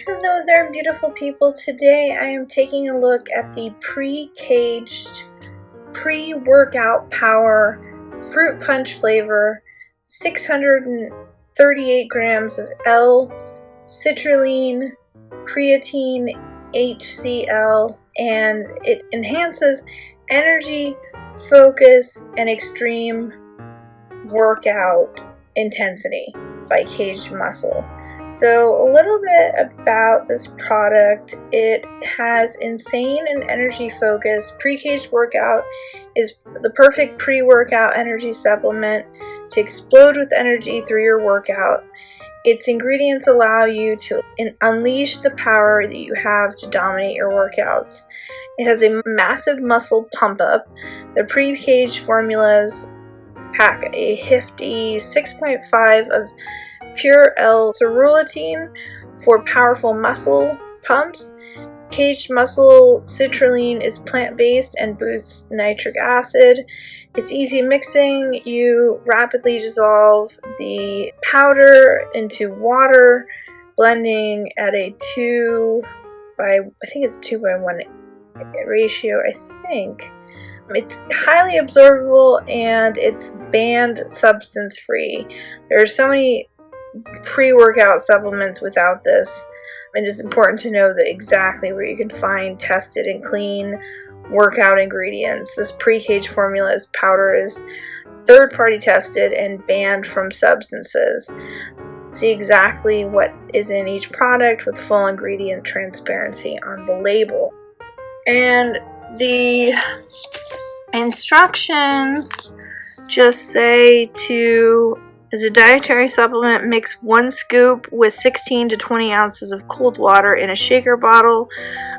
Hello there, beautiful people. Today I am taking a look at the pre-caged, pre-workout power fruit punch flavor, 638 grams of L-Citrulline, creatine, HCl, and it enhances energy, focus, and extreme workout intensity by Caged Muscle. So a little bit about this product. It has insane and energy focus. Pre-caged workout is the perfect pre-workout energy supplement to explode with energy through your workout. Its ingredients allow you to unleash the power that you have to dominate your workouts. It has a massive muscle pump up. The pre-caged formulas pack a hefty 6.5 of PURE L-Citrulline for powerful muscle pumps. Caged Muscle Citrulline is plant-based and boosts nitric acid. It's easy mixing. You rapidly dissolve the powder into water, blending at a 2 by 1 ratio, I think. It's highly absorbable and it's banned substance free. There are so many pre-workout supplements without this. It is important to know that exactly where you can find tested and clean workout ingredients. This pre-caged formula's powder is third-party tested and banned from substances. See exactly what is in each product with full ingredient transparency on the label. And the instructions just say to, as a dietary supplement, mix 1 scoop with 16 to 20 ounces of cold water in a shaker bottle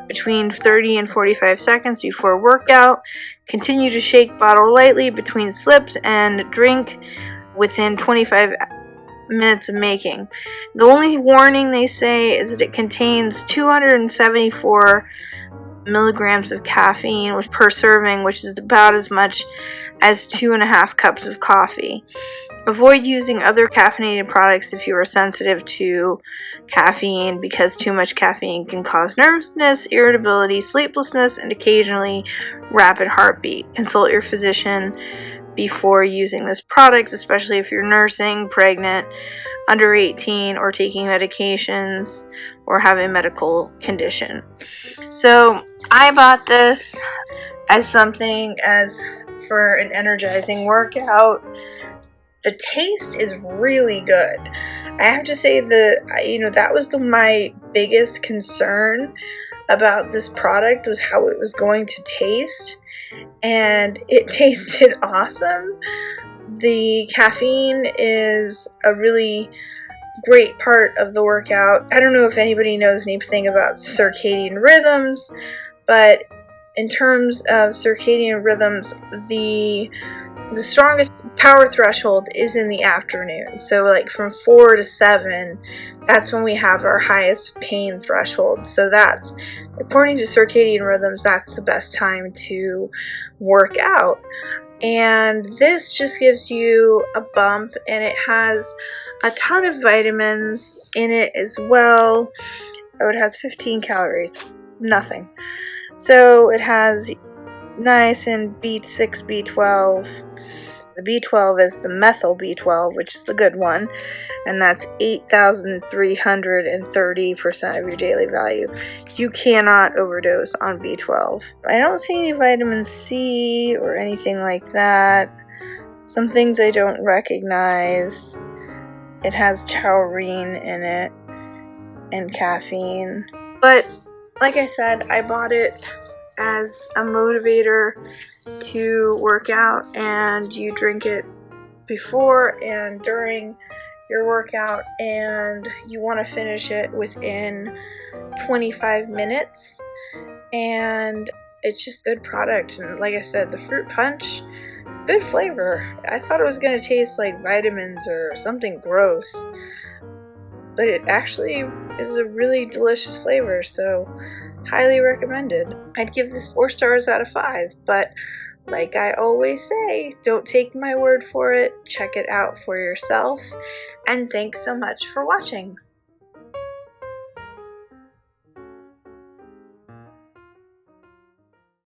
between 30 and 45 seconds before workout. Continue to shake bottle lightly between slips and drink within 25 minutes of making. The only warning they say is that it contains 274 milligrams of caffeine per serving, which is about as much as 2.5 cups of coffee. Avoid using other caffeinated products if you are sensitive to caffeine, because too much caffeine can cause nervousness, irritability, sleeplessness, and occasionally rapid heartbeat. Consult your physician before using this product, especially if you're nursing, pregnant, under 18, or taking medications, or have a medical condition. So I bought this as something for an energizing workout. The taste is really good. I have to say that was my biggest concern about this product, was how it was going to taste, and it tasted awesome. The caffeine is a really great part of the workout. I don't know if anybody knows anything about circadian rhythms, but in terms of circadian rhythms, the strongest power threshold is in the afternoon. So like from 4 to 7, that's when we have our highest pain threshold. So that's, according to circadian rhythms, that's the best time to work out. And this just gives you a bump, and it has a ton of vitamins in it as well. Oh, it has 15 calories. Nothing. So it has niacin, B6, B12. The B12 is the methyl B12, which is the good one, and that's 8,330% of your daily value. You cannot overdose on B12. I don't see any vitamin C or anything like that. Some things I don't recognize. It has taurine in it and caffeine. But like I said, I bought it as a motivator to work out, and you drink it before and during your workout, and you want to finish it within 25 minutes, and it's just good product. And like I said, the fruit punch, good flavor. I thought it was going to taste like vitamins or something gross, but it actually is a really delicious flavor, so highly recommended. I'd give this 4 stars out of 5, but like I always say, don't take my word for it. Check it out for yourself, and thanks so much for watching.